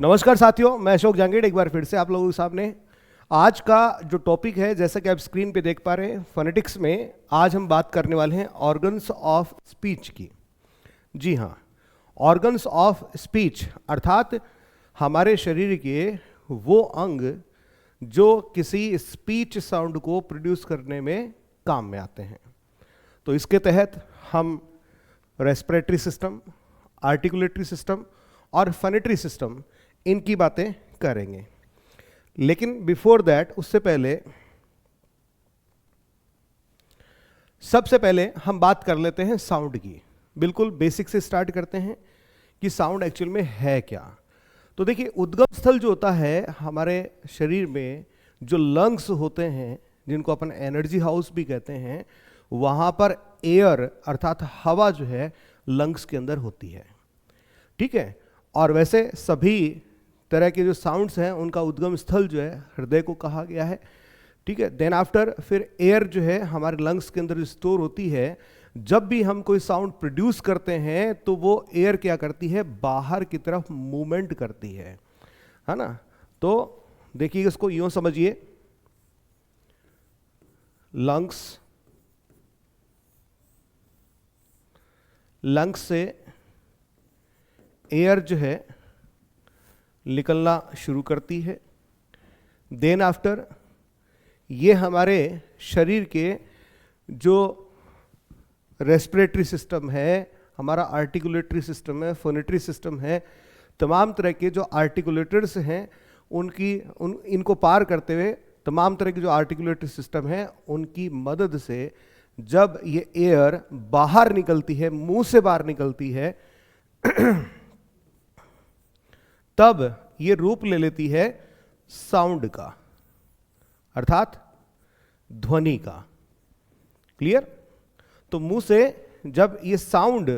नमस्कार साथियों, मैं अशोक जांगीड़ एक बार फिर से आप लोगों के सामने। आज का जो टॉपिक है, जैसा कि आप स्क्रीन पे देख पा रहे हैं, फोनेटिक्स में आज हम बात करने वाले हैं ऑर्गन्स ऑफ स्पीच की। जी हाँ, ऑर्गन्स ऑफ स्पीच अर्थात हमारे शरीर के वो अंग जो किसी स्पीच साउंड को प्रोड्यूस करने में काम में आते हैं। तो इसके तहत हम रेस्पिरेटरी सिस्टम, आर्टिकुलेटरी सिस्टम और फोनेटरी सिस्टम इनकी बातें करेंगे। लेकिन बिफोर दैट, उससे पहले सबसे पहले हम बात कर लेते हैं साउंड की। बिल्कुल बेसिक से स्टार्ट करते हैं कि साउंड एक्चुअल में है क्या। तो देखिए, उद्गम स्थल जो होता है हमारे शरीर में, जो लंग्स होते हैं जिनको अपन एनर्जी हाउस भी कहते हैं, वहां पर एयर अर्थात हवा जो है लंग्स के अंदर होती है। ठीक है। और वैसे सभी तरह के जो साउंड्स हैं उनका उद्गम स्थल जो है हृदय को कहा गया है। ठीक है। देन आफ्टर फिर एयर जो है हमारे लंग्स के अंदर स्टोर होती है। जब भी हम कोई साउंड प्रोड्यूस करते हैं तो वो एयर क्या करती है, बाहर की तरफ मूवमेंट करती है ना। तो देखिए, इसको यूं समझिए, लंग्स से एयर जो है निकलना शुरू करती है। देन आफ्टर ये हमारे शरीर के जो रेस्पिरेटरी सिस्टम है, हमारा आर्टिकुलेटरी सिस्टम है, फोनेटरी सिस्टम है, तमाम तरह के जो आर्टिकुलेटर्स हैं इनको पार करते हुए तमाम तरह के जो आर्टिकुलेटरी सिस्टम है उनकी मदद से जब ये एयर बाहर निकलती है, मुंह से बाहर निकलती है, तब ये रूप ले लेती है साउंड का, अर्थात ध्वनि का। क्लियर? तो मुंह से जब ये साउंड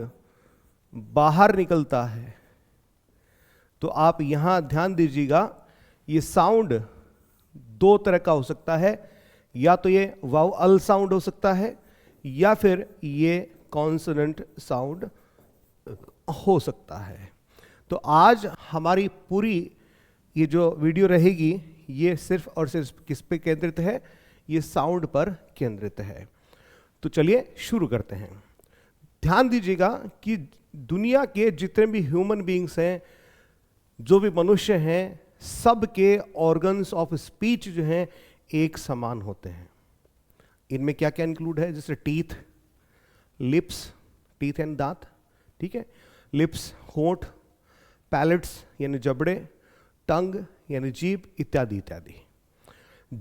बाहर निकलता है तो आप यहां ध्यान दीजिएगा, ये साउंड दो तरह का हो सकता है। या तो ये वावल साउंड हो सकता है या फिर ये कॉन्सोनेंट साउंड हो सकता है। तो आज हमारी पूरी ये जो वीडियो रहेगी ये सिर्फ और सिर्फ किस पे केंद्रित है, ये साउंड पर केंद्रित है। तो चलिए शुरू करते हैं। ध्यान दीजिएगा कि दुनिया के जितने भी ह्यूमन बीइंग्स हैं, जो भी मनुष्य हैं, सबके ऑर्गन्स ऑफ स्पीच जो हैं एक समान होते हैं। इनमें क्या क्या इंक्लूड है, जैसे टीथ, लिप्स, टीथ एंड दांत। ठीक है। लिप्स होंठ, पैलेट्स यानी जबड़े, टंग यानी जीभ, इत्यादि इत्यादि।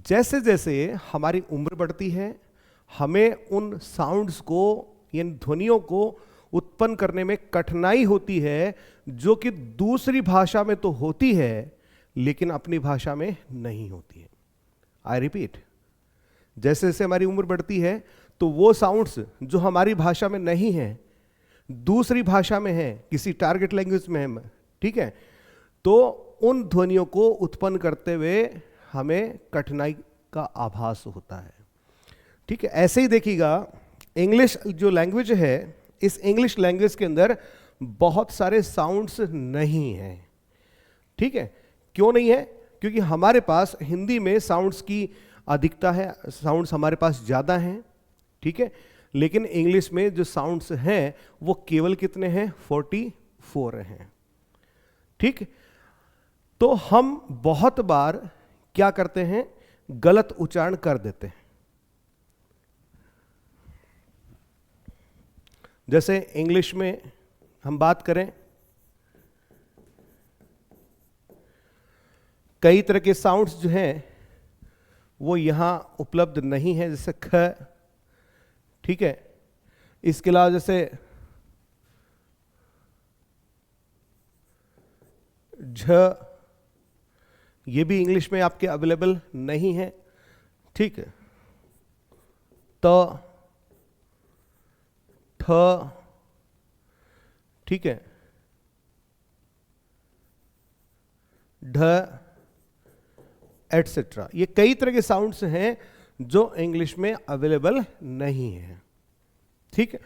जैसे जैसे हमारी उम्र बढ़ती है, हमें उन साउंड्स को यानी ध्वनियों को उत्पन्न करने में कठिनाई होती है, जो कि दूसरी भाषा में तो होती है लेकिन अपनी भाषा में नहीं होती है। आई रिपीट, जैसे जैसे हमारी उम्र बढ़ती है तो वो साउंड्स जो हमारी भाषा में नहीं है, दूसरी भाषा में है, किसी टारगेट लैंग्वेज में है, ठीक है, तो उन ध्वनियों को उत्पन्न करते हुए हमें कठिनाई का आभास होता है। ठीक है। ऐसे ही देखिएगा, इंग्लिश जो लैंग्वेज है, इस इंग्लिश लैंग्वेज के अंदर बहुत सारे साउंड्स नहीं हैं। ठीक है। क्यों नहीं है? क्योंकि हमारे पास हिंदी में साउंड्स की अधिकता है, साउंड्स हमारे पास ज़्यादा हैं। ठीक है। लेकिन इंग्लिश में जो साउंड्स हैं वो केवल कितने हैं? 44 हैं। ठीक। तो हम बहुत बार क्या करते हैं, गलत उच्चारण कर देते हैं। जैसे इंग्लिश में हम बात करें, कई तरह के साउंड्स जो हैं वो यहां उपलब्ध नहीं है, जैसे ख। ठीक है। इसके अलावा जैसे झ, ये भी इंग्लिश में आपके अवेलेबल नहीं है। ठीक है। त, ठ, ठीक है, ढ, एटसेट्रा। ये कई तरह के साउंड्स हैं जो इंग्लिश में अवेलेबल नहीं है। ठीक है।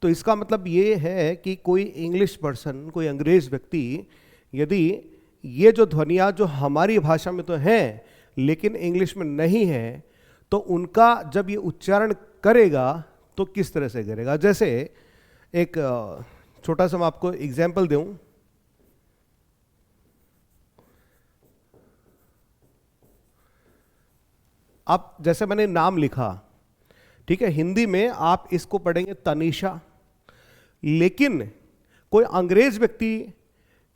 तो इसका मतलब ये है कि कोई इंग्लिश पर्सन, कोई अंग्रेज व्यक्ति यदि ये जो ध्वनियाँ जो हमारी भाषा में तो हैं लेकिन इंग्लिश में नहीं है, तो उनका जब ये उच्चारण करेगा तो किस तरह से करेगा। जैसे एक छोटा सा मैं आपको एग्जाम्पल दूं। आप जैसे मैंने नाम लिखा, ठीक है, हिंदी में आप इसको पढ़ेंगे तनीषा, लेकिन कोई अंग्रेज व्यक्ति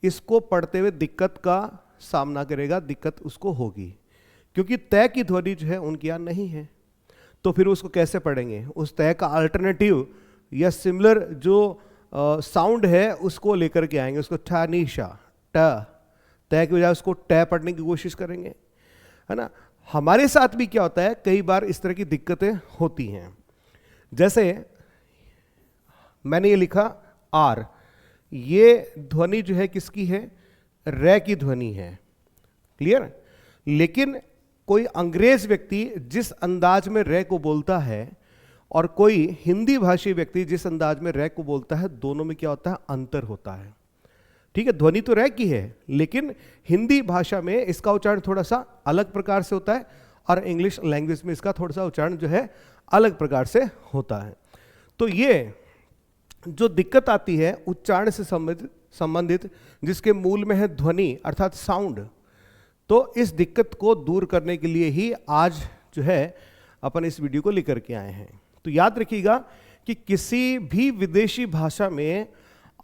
इसको पढ़ते हुए दिक्कत का सामना करेगा, दिक्कत उसको होगी, क्योंकि तय की ध्वनि जो है उनके यहाँ नहीं है। तो फिर उसको कैसे पढ़ेंगे? उस तय का अल्टरनेटिव या सिमिलर जो साउंड है उसको लेकर के आएंगे, उसको ठानीशा, ट, तय की बजाय उसको ट पढ़ने की कोशिश करेंगे, है ना। हमारे साथ भी क्या होता है, कई बार इस तरह की दिक्कतें होती हैं। जैसे मैंने ये लिखा आर, ये ध्वनि जो है किसकी है? रे की ध्वनि है, क्लियर। लेकिन कोई अंग्रेज व्यक्ति जिस अंदाज में रे को बोलता है और कोई हिंदी भाषी व्यक्ति जिस अंदाज में रे को बोलता है, दोनों में क्या होता है? अंतर होता है, ठीक है। ध्वनि तो रे की है, लेकिन हिंदी भाषा में इसका उच्चारण थोड़ा सा अलग प्रकार से होता है और इंग्लिश लैंग्वेज में इसका थोड़ा सा उच्चारण जो है अलग प्रकार से होता है। तो ये जो दिक्कत आती है उच्चारण से संबंधित जिसके मूल में है ध्वनि अर्थात साउंड, तो इस दिक्कत को दूर करने के लिए ही आज जो है अपन इस वीडियो को लेकर के आए हैं। तो याद रखिएगा कि किसी भी विदेशी भाषा में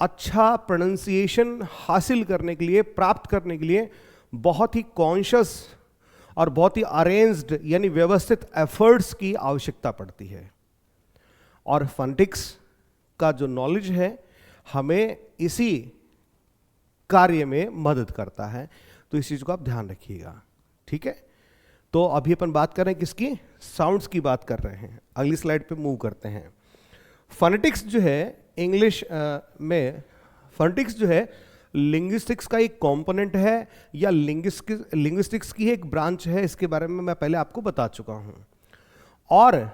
अच्छा प्रोनाउंसिएशन हासिल करने के लिए, प्राप्त करने के लिए बहुत ही कॉन्शियस और बहुत ही अरेंज्ड यानी व्यवस्थित एफर्ट्स की आवश्यकता पड़ती है। और फोनेटिक्स का जो नॉलेज है हमें इसी कार्य में मदद करता है, तो इस चीज को आप ध्यान रखिएगा, ठीक है। तो अभी अपन बात कर रहे हैं किसकी? साउंड्स की बात कर रहे हैं। अगली स्लाइड पे मूव करते हैं। फोनेटिक्स जो है इंग्लिश में, फोनेटिक्स जो है लिंग्विस्टिक्स का एक कंपोनेंट है या लिंग्विस्टिक्स की एक ब्रांच है, इसके बारे में मैं पहले आपको बता चुका हूं। और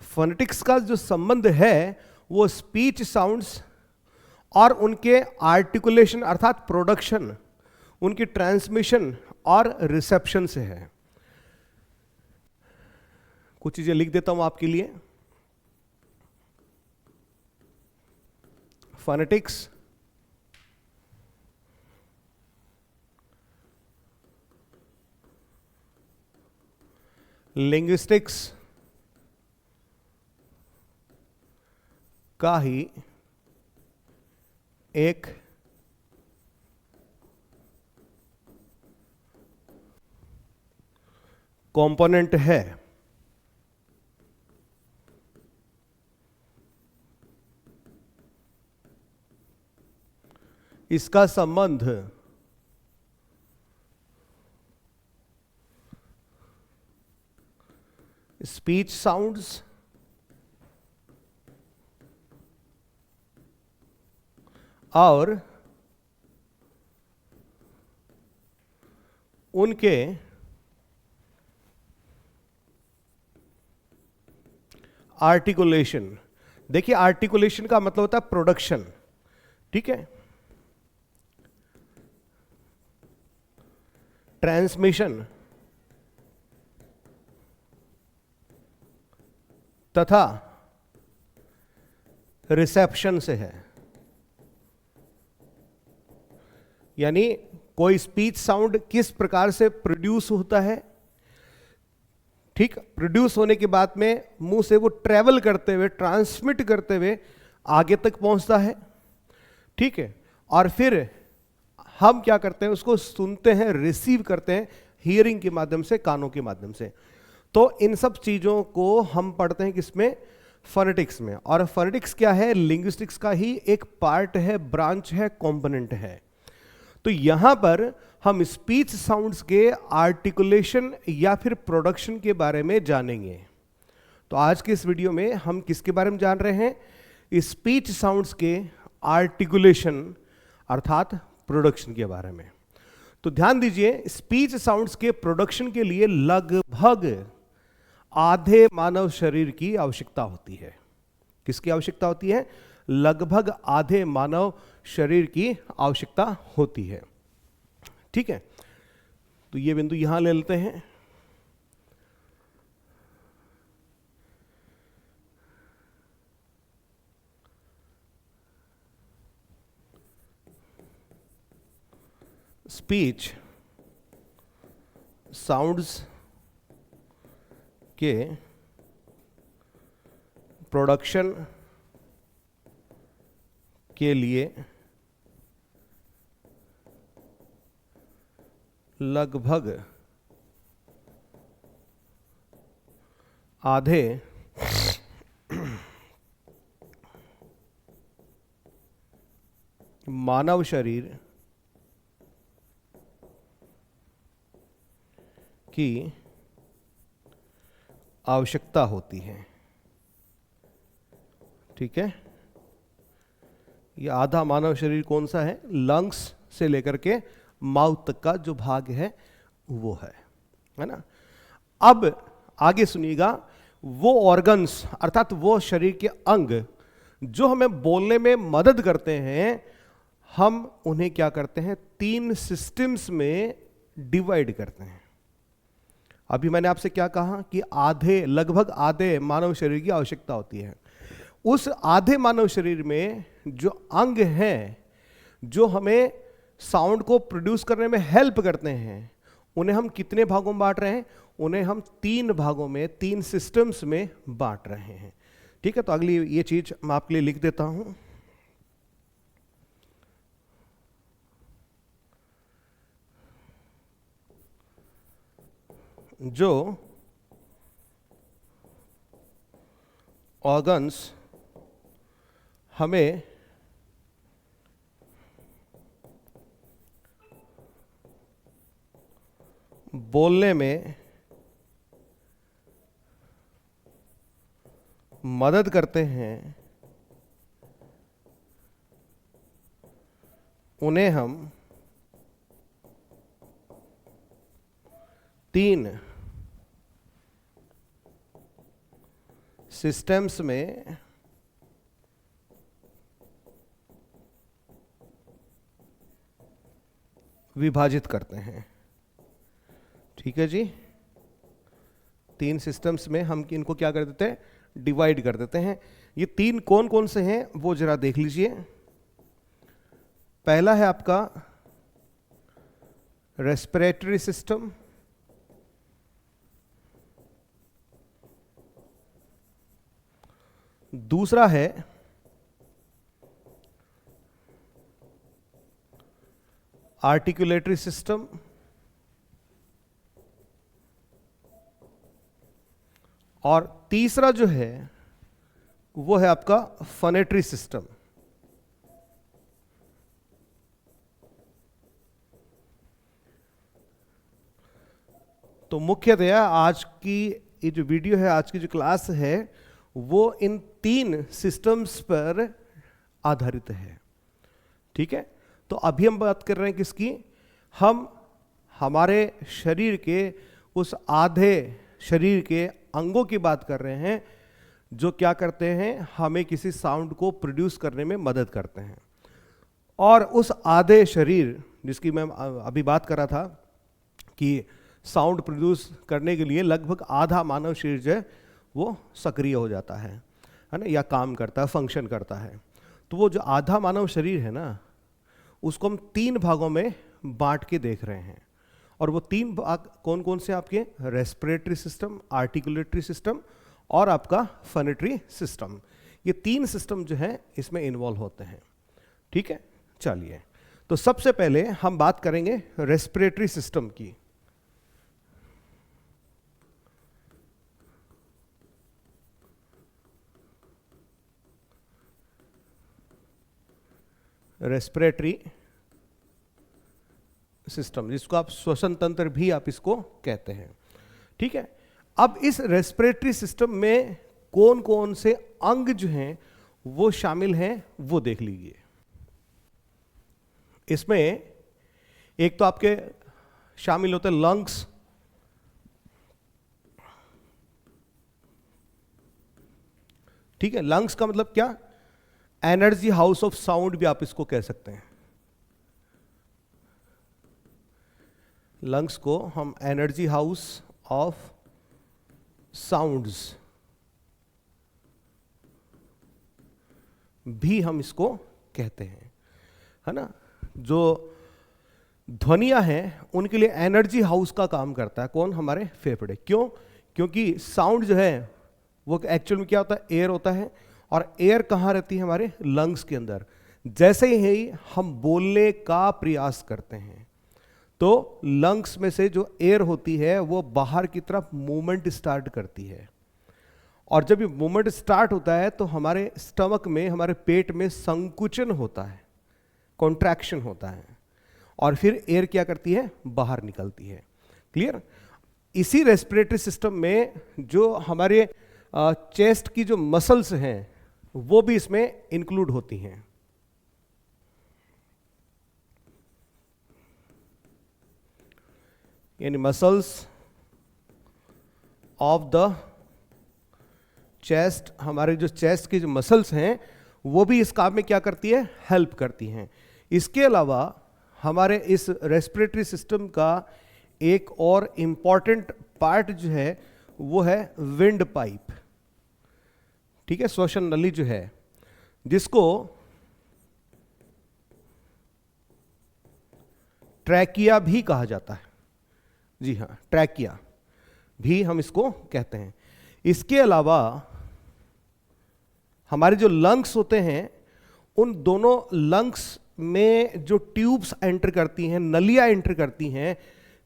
फोनेटिक्स का जो संबंध है वो स्पीच साउंड्स और उनके आर्टिकुलेशन अर्थात प्रोडक्शन, उनकी ट्रांसमिशन और रिसेप्शन से है। कुछ चीजें लिख देता हूं आपके लिए। फोनेटिक्स लिंग्विस्टिक्स का ही एक कंपोनेंट है। इसका संबंध स्पीच साउंड्स और उनके आर्टिकुलेशन। देखिए आर्टिकुलेशन का मतलब होता है प्रोडक्शन, ठीक है, ट्रांसमिशन तथा रिसेप्शन से है। यानी कोई स्पीच साउंड किस प्रकार से प्रोड्यूस होता है, ठीक, प्रोड्यूस होने के बाद में मुंह से वो ट्रेवल करते हुए, ट्रांसमिट करते हुए आगे तक पहुंचता है, ठीक है, और फिर हम क्या करते हैं, उसको सुनते हैं, रिसीव करते हैं हियरिंग के माध्यम से, कानों के माध्यम से। तो इन सब चीजों को हम पढ़ते हैं किसमें? फोनेटिक्स में। और फोनेटिक्स क्या है? लिंग्विस्टिक्स का ही एक पार्ट है, ब्रांच है, कंपोनेंट है। तो यहां पर हम स्पीच साउंड्स के आर्टिकुलेशन या फिर प्रोडक्शन के बारे में जानेंगे। तो आज के इस वीडियो में हम किसके बारे में जान रहे हैं? स्पीच साउंड्स के आर्टिकुलेशन अर्थात प्रोडक्शन के बारे में। तो ध्यान दीजिए, स्पीच साउंड्स के प्रोडक्शन के लिए लगभग आधे मानव शरीर की आवश्यकता होती है। किसकी आवश्यकता होती है? लगभग आधे मानव शरीर की आवश्यकता होती है, ठीक है, तो ये बिंदु यहां ले लेते हैं। स्पीच साउंड्स के प्रोडक्शन के लिए लगभग आधे मानव शरीर की आवश्यकता होती है। ठीक है, ये आधा मानव शरीर कौन सा है? लंग्स से लेकर के माउथ तक का जो भाग है वो है ना। अब आगे सुनिएगा, वो ऑर्गन्स अर्थात वो शरीर के अंग जो हमें बोलने में मदद करते हैं, हम उन्हें क्या करते हैं? 3 सिस्टम्स में डिवाइड करते हैं। अभी मैंने आपसे क्या कहा कि लगभग आधे मानव शरीर की आवश्यकता होती है। उस आधे मानव शरीर में जो अंग हैं जो हमें साउंड को प्रोड्यूस करने में हेल्प करते हैं, उन्हें हम कितने भागों में बांट रहे हैं? उन्हें हम 3 भागों में, 3 सिस्टम्स में बांट रहे हैं। ठीक है, तो अगली ये चीज मैं आपके लिए लिख देता हूं। जो ऑर्गन्स हमें बोलने में मदद करते हैं, उन्हें हम 3 सिस्टम्स में विभाजित करते हैं। ठीक है जी, 3 सिस्टम्स में हम इनको क्या कर देते हैं? डिवाइड कर देते हैं। ये 3 कौन कौन से हैं वो जरा देख लीजिए। पहला है आपका रेस्पिरेटरी सिस्टम, दूसरा है आर्टिकुलेटरी सिस्टम, और तीसरा जो है वो है आपका फनेटरी सिस्टम। तो मुख्यतया आज की ये जो वीडियो है, आज की जो क्लास है, वो इन 3 सिस्टम्स पर आधारित है। ठीक है, तो अभी हम बात कर रहे हैं किसकी? हम हमारे शरीर के उस आधे शरीर के अंगों की बात कर रहे हैं जो क्या करते हैं? हमें किसी साउंड को प्रोड्यूस करने में मदद करते हैं। और उस आधे शरीर जिसकी मैं अभी बात कर रहा था कि साउंड प्रोड्यूस करने के लिए लगभग आधा मानव शरीर जो है वो सक्रिय हो जाता है ना, या काम करता है, फंक्शन करता है। तो वो जो आधा मानव शरीर है ना, उसको हम 3 भागों में बांट के देख रहे हैं। और वो 3 भाग कौन कौन से आपके? रेस्पिरेटरी सिस्टम, आर्टिकुलेटरी सिस्टम और आपका फनेटरी सिस्टम। ये 3 सिस्टम जो है इसमें इन्वॉल्व होते हैं। ठीक है, चलिए, तो सबसे पहले हम बात करेंगे रेस्पिरेटरी सिस्टम की। रेस्पिरेटरी सिस्टम, जिसको आप श्वसन तंत्र भी आप इसको कहते हैं। ठीक है, अब इस रेस्पिरेटरी सिस्टम में कौन कौन से अंग जो हैं वो शामिल हैं वो देख लीजिए। इसमें एक तो आपके शामिल होते हैं लंग्स, ठीक है। लंग्स का मतलब क्या? एनर्जी हाउस ऑफ साउंड भी आप इसको कह सकते हैं। लंग्स को हम एनर्जी हाउस ऑफ साउंड्स भी हम इसको कहते हैं, है ना। जो ध्वनियां हैं उनके लिए एनर्जी हाउस का काम करता है कौन? हमारे फेफड़े। क्यों? क्योंकि साउंड जो है वो एक्चुअल में क्या होता है? एयर होता है, और एयर कहाँ रहती है? हमारे लंग्स के अंदर। जैसे ही हम बोलने का प्रयास करते हैं तो लंग्स में से जो एयर होती है वो बाहर की तरफ मूवमेंट स्टार्ट करती है, और जब ये मूवमेंट स्टार्ट होता है तो हमारे स्टमक में, हमारे पेट में संकुचन होता है, कॉन्ट्रैक्शन होता है, और फिर एयर क्या करती है? बाहर निकलती है। क्लियर? इसी रेस्पिरेटरी सिस्टम में जो हमारे चेस्ट की जो मसल्स हैं वो भी इसमें इंक्लूड होती हैं। यानी मसल्स ऑफ द चेस्ट, हमारे जो चेस्ट की जो मसल्स हैं वो भी इस काम में क्या करती है? हेल्प करती हैं। इसके अलावा हमारे इस रेस्पिरेटरी सिस्टम का एक और इंपॉर्टेंट पार्ट जो है वो है विंड पाइप। ठीक है, श्वसन नली जो है, जिसको ट्रैकिया भी कहा जाता है। जी हाँ, ट्रैकिया भी हम इसको कहते हैं। इसके अलावा हमारे जो लंग्स होते हैं, उन दोनों लंग्स में जो ट्यूब्स एंटर करती हैं, नलियां एंटर करती हैं,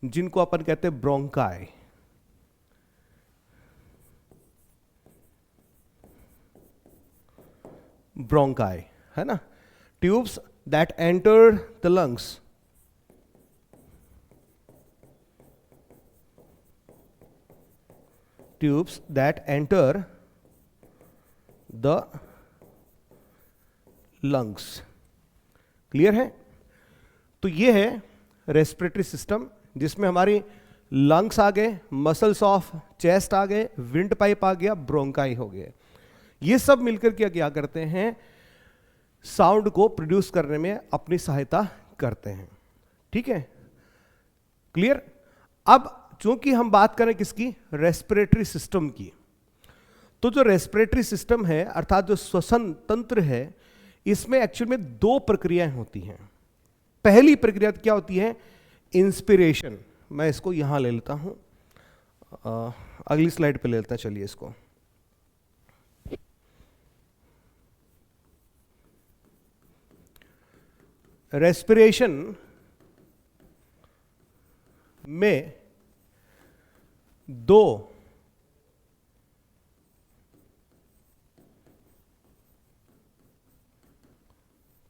जिनको अपन कहते हैं ब्रोंकाई। ब्रोंकाई, है ना, tubes that enter the lungs. Tubes that enter the lungs. Clear है? तो ये है रेस्पिरेटरी सिस्टम, जिसमें हमारी लंग्स आ गए, मसल्स ऑफ चेस्ट आ गए, विंड पाइप आ गया, ब्रोंकाई हो गए। ये सब मिलकर के क्या करते हैं? साउंड को प्रोड्यूस करने में अपनी सहायता करते हैं। ठीक है, क्लियर? अब चूंकि हम बात करें किसकी? रेस्पिरेटरी सिस्टम की। तो जो रेस्पिरेटरी सिस्टम है, अर्थात जो श्वसन तंत्र है, इसमें एक्चुअल में दो प्रक्रियाएं होती हैं। पहली प्रक्रिया क्या होती है? इंस्पिरेशन। मैं इसको यहां ले लेता हूं, अगली स्लाइड पे ले लेता, चलिए इसको। रेस्पिरेशन में दो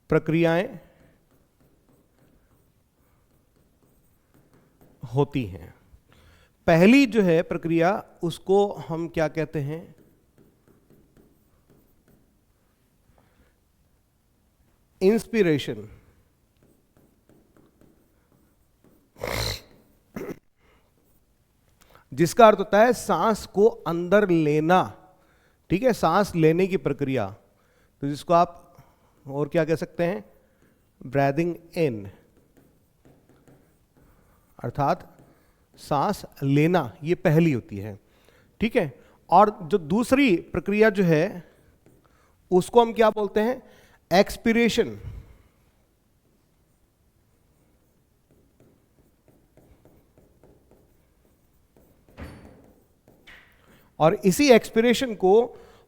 प्रक्रियाएं होती हैं। पहली जो है प्रक्रिया, उसको हम क्या कहते हैं? इंस्पिरेशन। जिसका अर्थ होता है सांस को अंदर लेना। ठीक है, सांस लेने की प्रक्रिया, तो जिसको आप और क्या कह सकते हैं? ब्रीदिंग इन, अर्थात सांस लेना, ये पहली होती है। ठीक है, और जो दूसरी प्रक्रिया जो है उसको हम क्या बोलते हैं? एक्सपीरेशन। और इसी एक्सपीरेशन को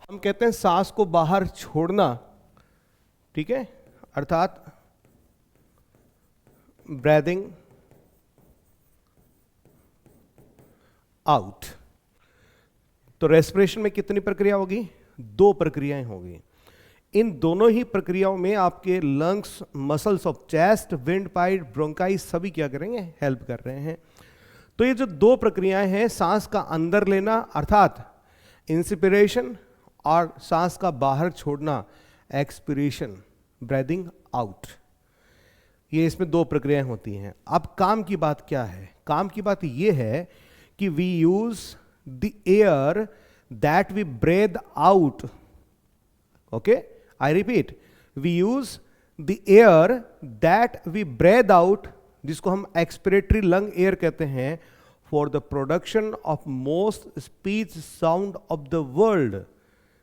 हम कहते हैं सांस को बाहर छोड़ना। ठीक है, अर्थात ब्रीदिंग आउट। तो रेस्पिरेशन में कितनी प्रक्रिया होगी? दो प्रक्रियाएं होगी। इन दोनों ही प्रक्रियाओं में आपके lungs, muscles of chest, wind pipe, bronchi सभी क्या करेंगे? हेल्प कर रहे हैं। तो ये जो दो प्रक्रियाएं हैं, सांस का अंदर लेना अर्थात इंस्पिरेशन, और सांस का बाहर छोड़ना एक्सपीरेशन, ब्रीदिंग आउट, ये इसमें दो प्रक्रियाएं होती हैं। अब काम की बात क्या है? काम की बात ये है कि we use the air that we breathe out. Okay, I repeat, we use the air that we breathe out जिसको हम एक्सपिरेटरी लंग एयर कहते हैं, for the production of most speech sound of the world.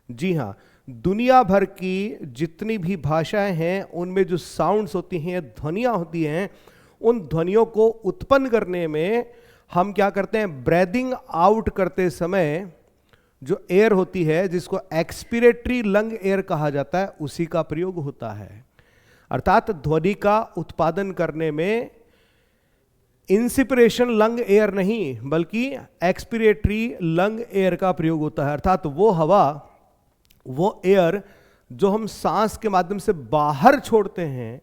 जी हाँ, दुनिया भर की जितनी भी भाषाएं हैं उनमें जो साउंड्स होती हैं, ध्वनियां होती हैं, उन ध्वनियों को उत्पन्न करने में हम क्या करते हैं, ब्रेदिंग आउट करते समय जो एयर होती है, जिसको एक्सपिरेटरी लंग एयर कहा जाता है, उसी का प्रयोग होता है। अर्थात ध्वनि का उत्पादन करने में इंसिपिरेशन लंग एयर नहीं बल्कि एक्सपिरेटरी लंग एयर का प्रयोग होता है। अर्थात वो हवा, वो एयर जो हम सांस के माध्यम से बाहर छोड़ते हैं,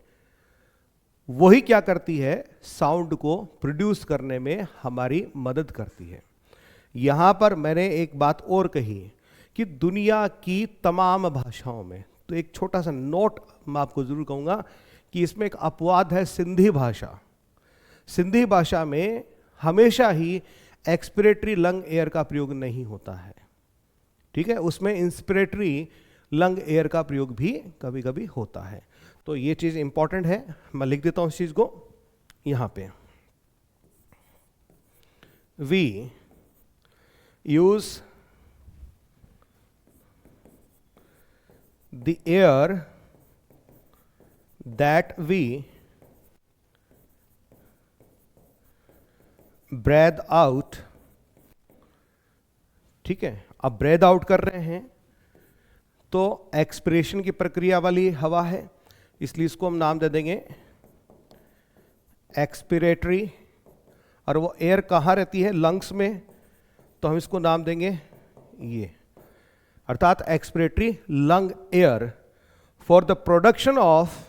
वही क्या करती है, साउंड को प्रोड्यूस करने में हमारी मदद करती है। यहां पर मैंने एक बात और कही कि दुनिया की तमाम भाषाओं में, तो एक छोटा सा नोट मैं आपको जरूर कहूंगा कि इसमें एक अपवाद है, सिंधी भाषा। सिंधी भाषा में हमेशा ही एक्सपिरेटरी लंग एयर का प्रयोग नहीं होता है, ठीक है, उसमें इंस्पिरेटरी लंग एयर का प्रयोग भी कभी कभी होता है। तो ये चीज इंपॉर्टेंट है, मैं लिख देता हूं इस चीज को यहां पे। We use the air that we breathe out, ठीक है। अब ब्रेथ आउट कर रहे हैं तो एक्सपिरेशन की प्रक्रिया वाली हवा है, इसलिए इसको हम नाम दे देंगे एक्सपिरेटरी। और वो एयर कहाँ रहती है, लंग्स में, तो हम इसको नाम देंगे ये, अर्थात expiratory lung air for the production of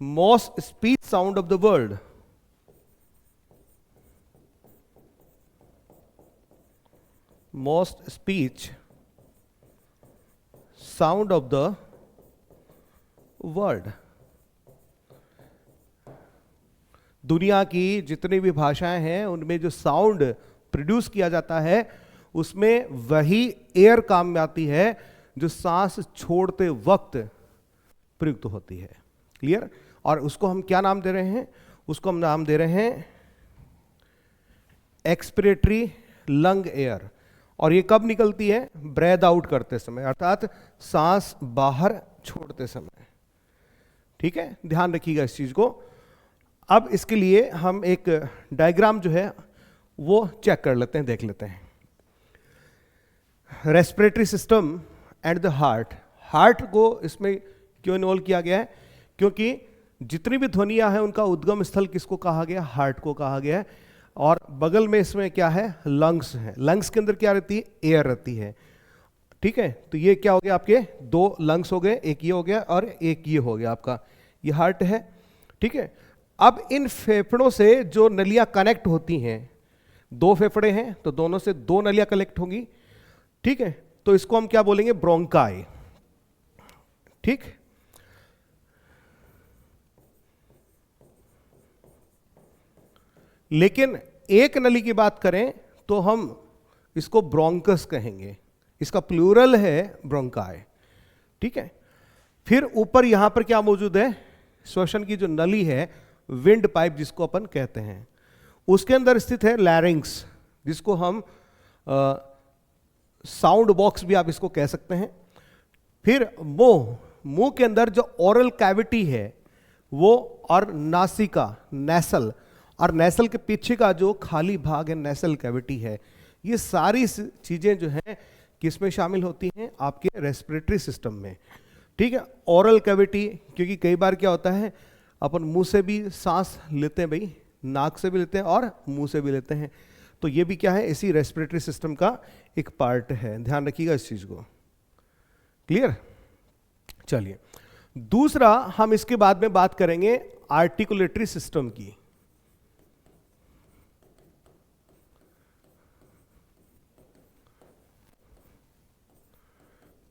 most speech sound of the world. Most speech sound of the world. दुनिया की जितनी भी भाषाएं हैं उनमें जो साउंड प्रोड्यूस किया जाता है उसमें वही एयर काम में आती है जो सांस छोड़ते वक्त प्रयुक्त होती है। क्लियर? और उसको हम क्या नाम दे रहे हैं, उसको हम नाम दे रहे हैं एक्सपिरेटरी लंग एयर। और ये कब निकलती है, ब्रेथ आउट करते समय, अर्थात सांस बाहर छोड़ते समय। ठीक है, ध्यान रखिएगा इस चीज को। अब इसके लिए हम एक डायग्राम जो है वो चेक कर लेते हैं, देख लेते हैं। Respiratory system and the heart. Heart को इसमें क्यों इन्वॉल्व किया गया है, क्योंकि जितनी भी ध्वनियां हैं उनका उद्गम स्थल किसको कहा गया, हार्ट को कहा गया है। और बगल में इसमें क्या है, लंग्स है। लंग्स के अंदर क्या रहती है, एयर रहती है। ठीक है, तो ये क्या हो गया, आपके दो लंग्स हो गए, एक ये हो गया और एक ये हो गया, आपका ये हार्ट है। ठीक है, अब इन फेफड़ों से जो नलियां कनेक्ट होती हैं, दो फेफड़े हैं तो दोनों से दो नलियां कनेक्ट होंगी। ठीक है, तो इसको हम क्या बोलेंगे, ब्रोंकाई। ठीक, लेकिन एक नली की बात करें तो हम इसको ब्रोंकस कहेंगे, इसका प्लूरल है ब्रोंकाई। ठीक है, फिर ऊपर यहां पर क्या मौजूद है, श्वसन की जो नली है, विंड पाइप जिसको अपन कहते हैं, उसके अंदर स्थित है लैरिंग्स, जिसको हम साउंड बॉक्स भी आप इसको कह सकते हैं। फिर मुंह के अंदर जो ओरल कैविटी है वो, और नासिका, नेसल, और नेसल के पीछे का जो खाली भाग है, नेसल कैविटी है। ये सारी चीजें जो हैं किसमें शामिल होती हैं, आपके रेस्पिरेटरी सिस्टम में। ठीक है, ओरल कैविटी, क्योंकि कई बार क्या होता है, अपन मुंह से भी सांस लेते हैं भाई, नाक से भी लेते हैं और मुंह से भी लेते हैं, तो ये भी क्या है, इसी रेस्पिरेटरी सिस्टम का एक पार्ट है। ध्यान रखिएगा इस चीज को। क्लियर? चलिए, दूसरा हम इसके बाद में बात करेंगे आर्टिकुलेटरी सिस्टम की।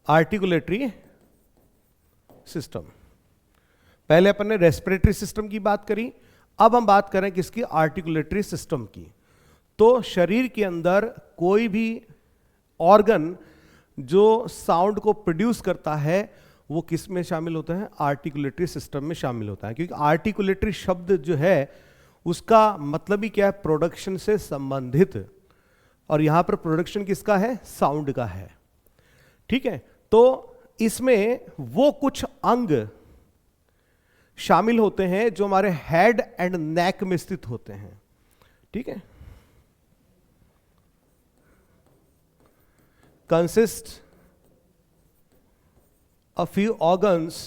आर्टिकुलेटरी सिस्टम, पहले अपन ने रेस्पिरेटरी सिस्टम की बात करी, अब हम बात करें किसकी, आर्टिकुलेटरी सिस्टम की। तो शरीर के अंदर कोई भी ऑर्गन जो साउंड को प्रोड्यूस करता है वो किस में शामिल होता है? आर्टिकुलेटरी सिस्टम में शामिल होता है, क्योंकि आर्टिकुलेटरी शब्द जो है उसका मतलब ही क्या है? प्रोडक्शन से संबंधित, और यहां पर प्रोडक्शन किसका है? साउंड का है। ठीक है, तो इसमें वो कुछ अंग शामिल होते हैं जो हमारे हेड एंड नेक में स्थित होते हैं। ठीक है, consist a few organs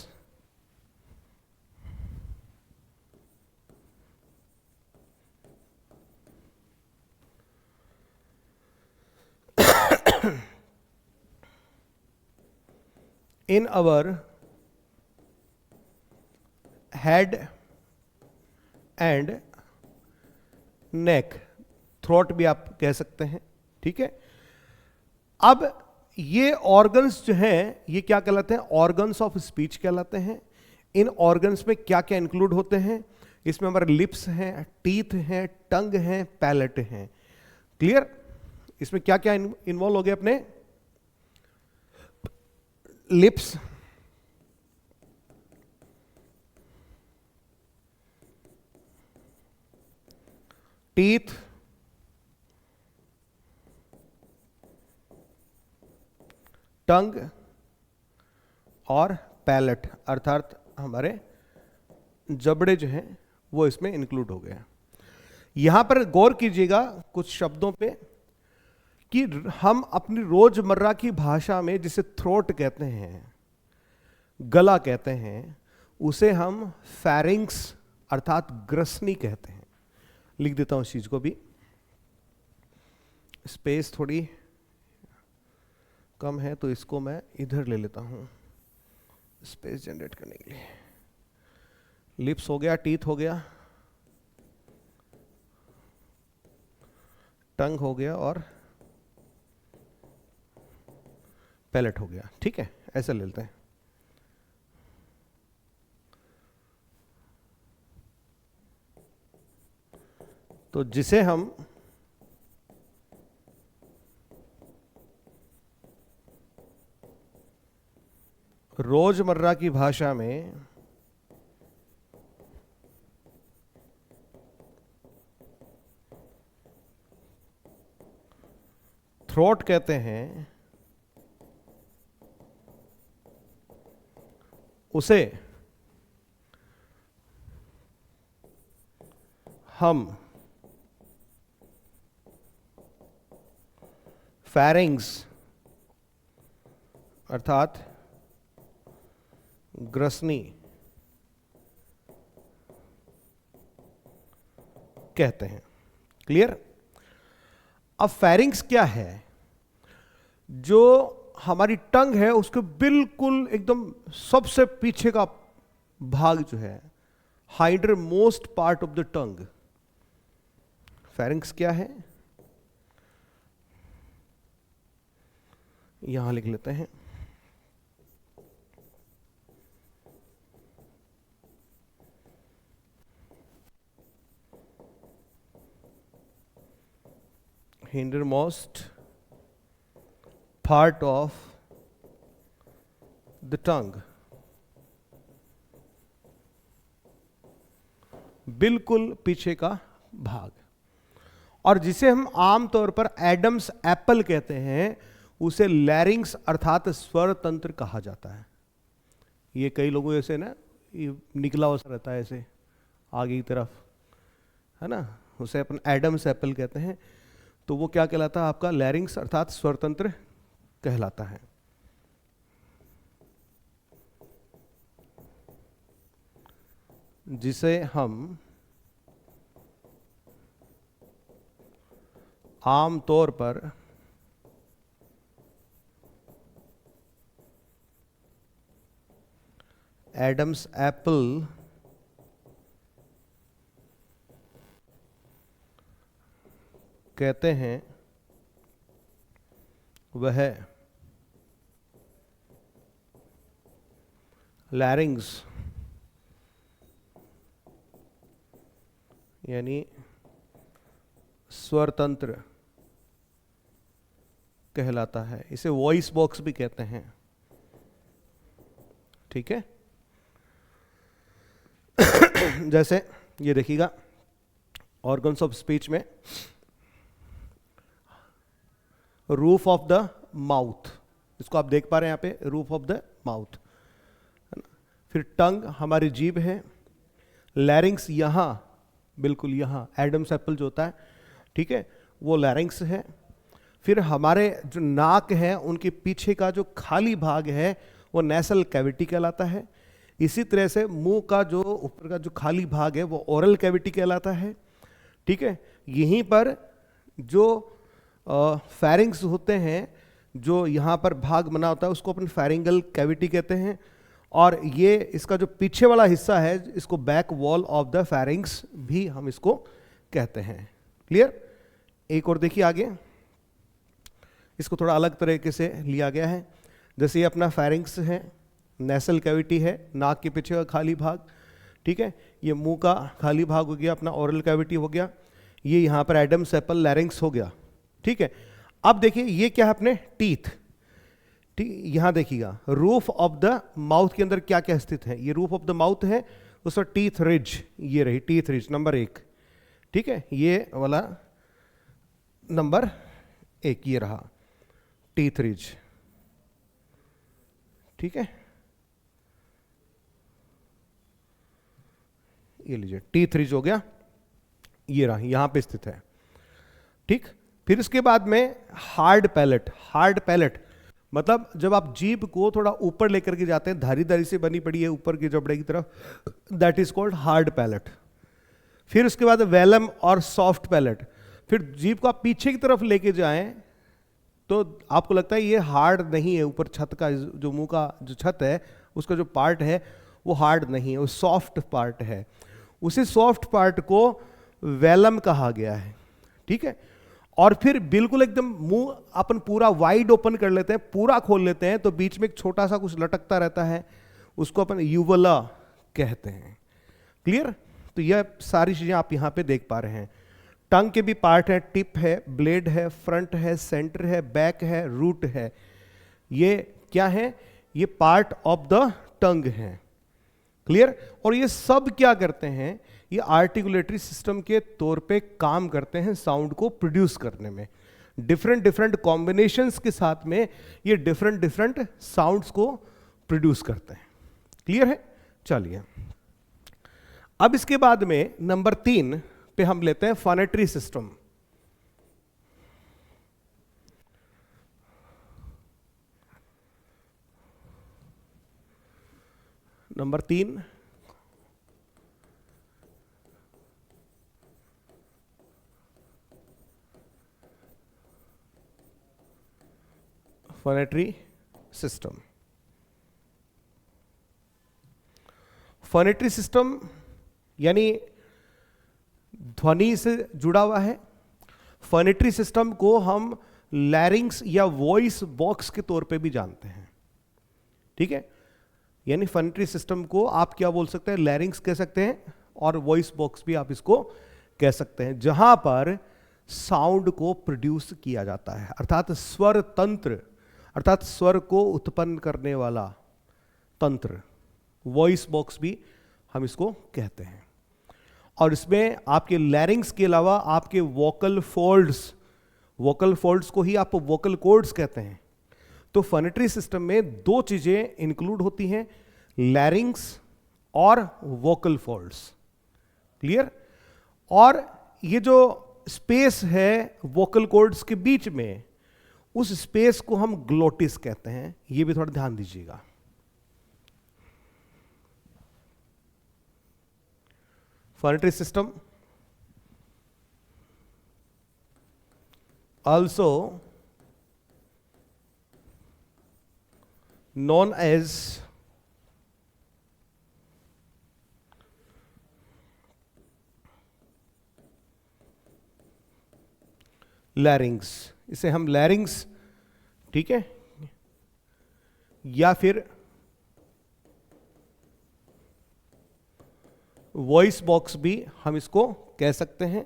in our head and neck, throat भी आप कह सकते हैं। ठीक है, अब ये ऑर्गन्स जो हैं ये क्या कहलाते हैं? ऑर्गन्स ऑफ स्पीच कहलाते हैं। इन ऑर्गन्स में क्या क्या इंक्लूड होते हैं? इसमें हमारे लिप्स हैं, टीथ हैं, टंग हैं, पैलेट हैं। क्लियर? इसमें क्या क्या इन्वॉल्व हो गए अपने? लिप्स, टीथ, टंग और पैलेट, अर्थात हमारे जबड़े जो हैं वो इसमें इंक्लूड हो गए। यहां पर गौर कीजिएगा कुछ शब्दों पे कि हम अपनी रोजमर्रा की भाषा में जिसे थ्रोट कहते हैं, गला कहते हैं, उसे हम फैरिंग्स अर्थात ग्रसनी कहते हैं। लिख देता हूं इस चीज को भी, स्पेस थोड़ी कम है तो इसको मैं इधर ले लेता हूं स्पेस जनरेट करने के लिए। लिप्स हो गया, टीथ हो गया, टंग हो गया और पैलेट हो गया। ठीक है, ऐसे ले लेते हैं। तो जिसे हम रोजमर्रा की भाषा में थ्रोट कहते हैं, उसे हम फैरिंग्स अर्थात ग्रसनी कहते हैं। क्लियर? अब फैरिंग्स क्या है? जो हमारी टंग है उसके बिल्कुल एकदम सबसे पीछे का भाग जो है, hinder most part of the tongue, pharynx क्या है? यहां लिख लेते हैं। hindermost part of the tongue, बिल्कुल पीछे का भाग, और जिसे हम आमतौर पर एडम्स एप्पल कहते हैं उसे लैरिंग्स अर्थात स्वर तंत्र कहा जाता है। ये कई लोगों ऐसे ना ये निकला हुआ रहता है ऐसे आगे की तरफ, है ना, उसे अपन एडम्स एप्पल कहते हैं। तो वो क्या कहलाता है? आपका लैरिंग्स अर्थात स्वरतंत्र कहलाता है। जिसे हम आम तौर पर एडम्स एप्पल कहते हैं, वह लैरिंग्स यानी स्वर तंत्र कहलाता है। इसे वॉइस बॉक्स भी कहते हैं। ठीक है। जैसे ये देखिएगा ऑर्गन्स ऑफ स्पीच में रूफ ऑफ द माउथ, इसको आप देख पा रहे हैं यहां पे, रूफ ऑफ द माउथ। फिर टंग हमारी जीभ है, लैरिंग्स यहां, बिल्कुल यहां एडम्स एप्पल जो होता है, ठीक है, वो लैरिंग्स है। फिर हमारे जो नाक है उनके पीछे का जो खाली भाग है वो नेसल कैविटी कहलाता है। इसी तरह से मुंह का जो ऊपर का जो खाली भाग है वो ओरल कैविटी कहलाता है। ठीक है। यहीं पर जो फेरिंग्स होते हैं, जो यहाँ पर भाग बना होता है, उसको अपन फेरिंगल कैविटी कहते हैं। और ये इसका जो पीछे वाला हिस्सा है, इसको back wall of the pharynx भी हम इसको कहते हैं। क्लियर। एक और देखिए आगे, इसको थोड़ा अलग तरीके से लिया गया है। जैसे ये अपना फेरिंग्स है, नेसल कैविटी है, नाक के पीछे का खाली भाग, ठीक है, ये मुंह का खाली भाग हो गया, अपना ओरल कैविटी हो गया, ये यहाँ पर एडम्स एप्पल लैरिंग्स हो गया। ठीक है। अब देखिए ये क्या है अपने टीथ। ठीक, यहां देखिएगा रूफ ऑफ द माउथ के अंदर क्या क्या स्थित है। ये रूफ ऑफ द माउथ है, उसका टीथ रिज, ये रही टीथ रिज नंबर 1। ठीक है, ये वाला नंबर 1 ये रहा टीथ रिज। ठीक है, ये लीजिए टीथ रिज हो गया, ये रहा यहां पे स्थित है। ठीक। फिर इसके बाद में हार्ड पैलेट। हार्ड पैलेट मतलब जब आप जीभ को थोड़ा ऊपर लेकर के जाते हैं, धारी धारी से बनी पड़ी है ऊपर की जबड़े की तरफ, that is called hard palate. फिर उसके बाद वेलम और सॉफ्ट पैलेट। फिर जीभ को आप पीछे की तरफ लेके जाएं तो आपको लगता है ये हार्ड नहीं है, ऊपर छत का जो मुंह का जो छत है उसका जो पार्ट है वो हार्ड नहीं है, वो सॉफ्ट पार्ट है। उसी सॉफ्ट पार्ट को वेलम कहा गया है। ठीक है। और फिर बिल्कुल एकदम मुंह अपन पूरा वाइड ओपन कर लेते हैं, पूरा खोल लेते हैं, तो बीच में एक छोटा सा कुछ लटकता रहता है, उसको अपन यूवला कहते हैं। क्लियर। तो यह सारी चीजें आप यहां पे देख पा रहे हैं। टंग के भी पार्ट है, टिप है, ब्लेड है, फ्रंट है, सेंटर है, बैक है, रूट है। ये क्या है? ये पार्ट ऑफ द टंग है। क्लियर। और ये सब क्या करते हैं? ये आर्टिकुलेटरी सिस्टम के तौर पे काम करते हैं साउंड को प्रोड्यूस करने में। डिफरेंट डिफरेंट कॉम्बिनेशंस के साथ में ये डिफरेंट डिफरेंट साउंड्स को प्रोड्यूस करते हैं। क्लियर है। चलिए अब इसके बाद में नंबर 3 पे हम लेते हैं phonatory system. Number 3 phonatory system. Phonatory system यानी ध्वनि से जुड़ा हुआ है। फोनेटरी सिस्टम को हम लैरिंग्स या वॉइस बॉक्स के तौर पे भी जानते हैं। ठीक है। यानी फोनेटरी सिस्टम को आप क्या बोल सकते हैं? लैरिंग्स कह सकते हैं और वॉइस बॉक्स भी आप इसको कह सकते हैं, जहां पर साउंड को प्रोड्यूस किया जाता है, अर्थात स्वर तंत्र, अर्थात स्वर को उत्पन्न करने वाला तंत्र, वॉइस बॉक्स भी हम इसको कहते हैं। और इसमें आपके लैरिंग्स के अलावा आपके वोकल फोल्ड्स को ही आप वोकल कॉर्ड्स कहते हैं। तो फोनेटरी सिस्टम में 2 चीजें इंक्लूड होती हैं, लैरिंग्स और वोकल फोल्ड्स। क्लियर। और ये जो स्पेस है वोकल कॉर्ड्स के बीच में, उस स्पेस को हम ग्लोटिस कहते हैं। ये भी थोड़ा ध्यान दीजिएगा। Phonatory system also known as लैरिंग्स। इसे हम लैरिंग्स, ठीक है, या फिर वॉइस बॉक्स भी हम इसको कह सकते हैं।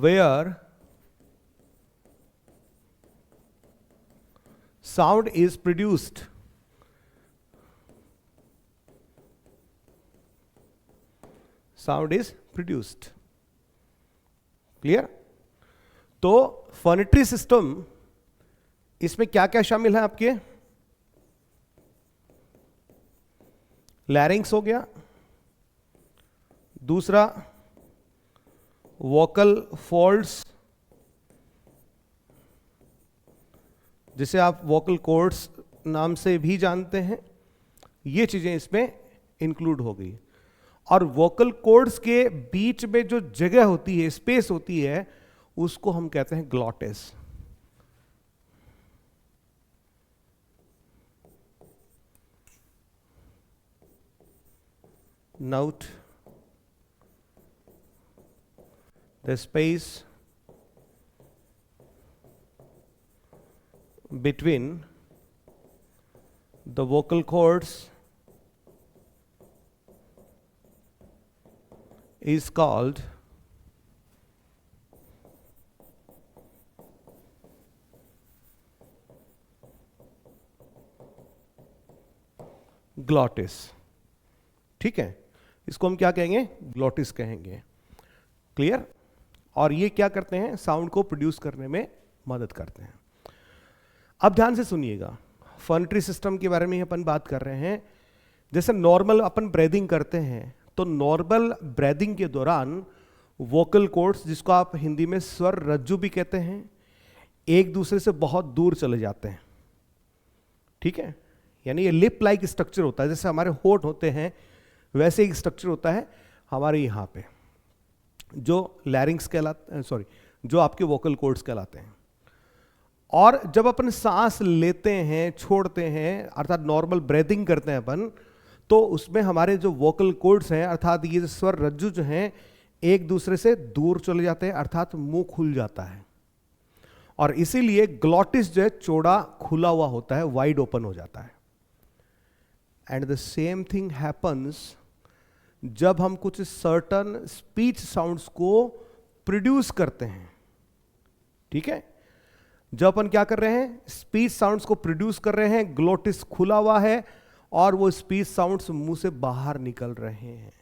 where sound is produced. Sound is produced. Clear? तो फोनेटरी सिस्टम, इसमें क्या क्या शामिल है आपके? लैरिंग्स हो गया, दूसरा वोकल फोल्ड्स, जिसे आप वोकल कॉर्ड्स नाम से भी जानते हैं, ये चीजें इसमें इंक्लूड हो गई। और वोकल कॉर्ड्स के बीच में जो जगह होती है, स्पेस होती है, उसको हम कहते हैं glottis. Note the space between the vocal cords is called glottis. ठीक है, इसको हम क्या कहेंगे? ग्लॉटिस कहेंगे। क्लियर? और ये क्या करते हैं? साउंड को प्रोड्यूस करने में मदद करते हैं। अब ध्यान से सुनिएगा, फोनेटरी सिस्टम के बारे में अपन बात कर रहे हैं। जैसे नॉर्मल अपन ब्रीदिंग करते हैं, तो नॉर्मल ब्रीदिंग के दौरान वोकल कॉर्ड्स, जिसको आप हिंदी में स्वर रज्जु भी कहते हैं, एक दूसरे से बहुत दूर चले जाते हैं। ठीक है, यानी ये लिप लाइक स्ट्रक्चर होता है। जैसे हमारे होठ होते हैं, वैसे एक स्ट्रक्चर होता है हमारे यहाँ पे, जो लैरिंग्स कहलाते, सॉरी, जो आपके वोकल कॉर्ड्स कहलाते हैं। और जब अपन सांस लेते हैं, छोड़ते हैं, अर्थात नॉर्मल ब्रीदिंग करते हैं अपन, तो उसमें हमारे जो वोकल कॉर्ड्स हैं, अर्थात ये स्वर रज्जु जो हैं, एक दूसरे से दूर चले जाते हैं, अर्थात मुंह खुल जाता है। और इसीलिए ग्लॉटिस जो है चौड़ा खुला हुआ होता है, वाइड ओपन हो जाता है। And the same thing happens जब हम कुछ सर्टन स्पीच साउंड्स को प्रोड्यूस करते हैं। ठीक है, जब अपन क्या कर रहे हैं? स्पीच साउंड्स को प्रोड्यूस कर रहे हैं, ग्लोटिस खुला हुआ है और वो स्पीच साउंड्स मुंह से बाहर निकल रहे हैं,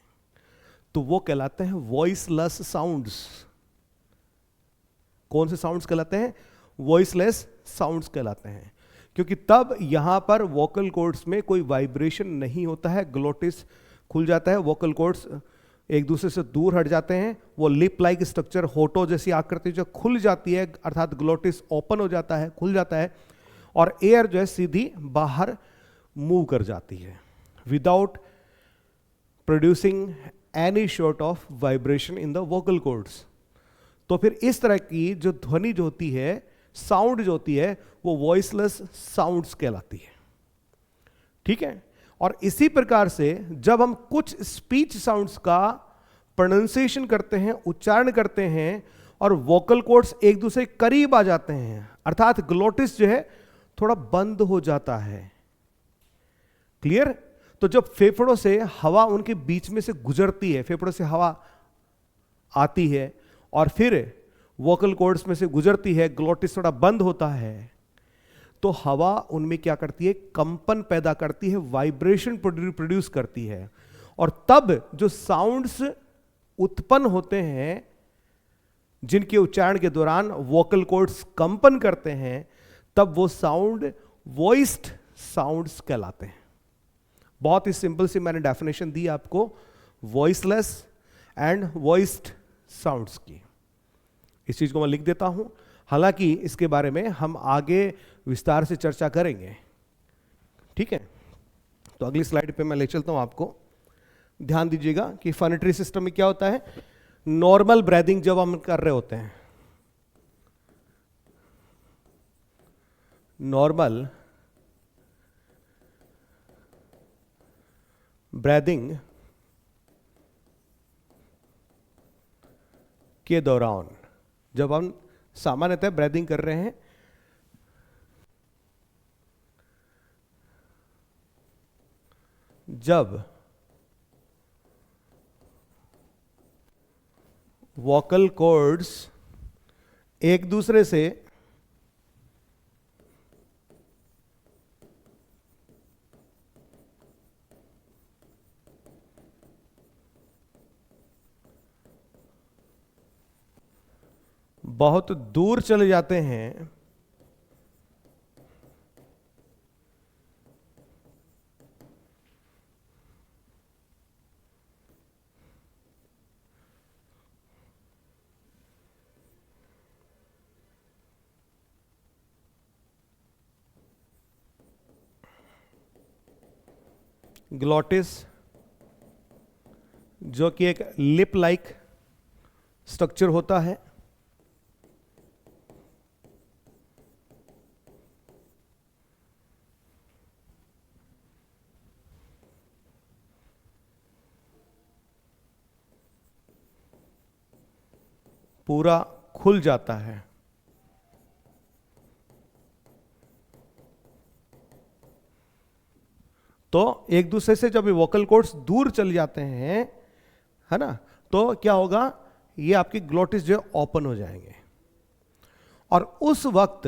तो वो कहलाते हैं वॉइसलेस साउंड्स। कौन से साउंड्स कहलाते हैं? वॉइसलेस साउंड्स कहलाते हैं, क्योंकि तब यहां पर वोकल कॉर्ड्स में कोई वाइब्रेशन नहीं होता है, ग्लोटिस खुल जाता है, वोकल कॉर्ड्स एक दूसरे से दूर हट जाते हैं, वो लिप लाइक स्ट्रक्चर, होठों जैसी आकृति जो खुल जाती है, अर्थात ग्लोटिस ओपन हो जाता है, खुल जाता है, और एयर जो है सीधी बाहर मूव कर जाती है without producing any sort of vibration in the vocal cords. तो फिर इस तरह की जो ध्वनि जो होती है, साउंड जो होती है, वो वॉइसलेस साउंड्स कहलाती है। ठीक है, और इसी प्रकार से जब हम कुछ स्पीच साउंड्स का प्रोनाउंसिएशन करते हैं, उच्चारण करते हैं, और वोकल कॉर्ड्स एक दूसरे के करीब आ जाते हैं, अर्थात ग्लोटिस जो है थोड़ा बंद हो जाता है। क्लियर? तो जब फेफड़ों से हवा उनके बीच में से गुजरती है, फेफड़ों से हवा आती है और फिर वोकल कॉर्ड्स में से गुजरती है, ग्लोटिस थोड़ा बंद होता है, तो हवा उनमें क्या करती है? कंपन पैदा करती है, वाइब्रेशन प्रोड्यूस करती है, और तब जो साउंड्स उत्पन्न होते हैं, जिनके उच्चारण के दौरान वोकल कॉर्ड्स कंपन करते हैं, तब वो साउंड वॉइस्ड साउंड्स कहलाते हैं। बहुत ही सिंपल सी मैंने डेफिनेशन दी आपको वॉइसलेस एंड वॉइस्ड साउंड्स की। इस चीज को मैं लिख देता हूं, हालांकि इसके बारे में हम आगे विस्तार से चर्चा करेंगे। ठीक है, तो अगली स्लाइड पे मैं ले चलता हूं आपको। ध्यान दीजिएगा कि फोनेटरी सिस्टम में क्या होता है। नॉर्मल ब्रीदिंग जब हम कर रहे होते हैं, नॉर्मल ब्रीदिंग के दौरान, जब हम सामान्यतः ब्रीदिंग कर रहे हैं, जब वोकल कॉर्ड्स एक दूसरे से बहुत दूर चले जाते हैं, ग्लॉटिस जो कि एक लिप लाइक स्ट्रक्चर होता है, पूरा खुल जाता है। तो एक दूसरे से जब ये वोकल कॉर्ड्स दूर चले जाते हैं, है ना, तो क्या होगा, ये आपकी ग्लोटिस जो है ओपन हो जाएंगे। और उस वक्त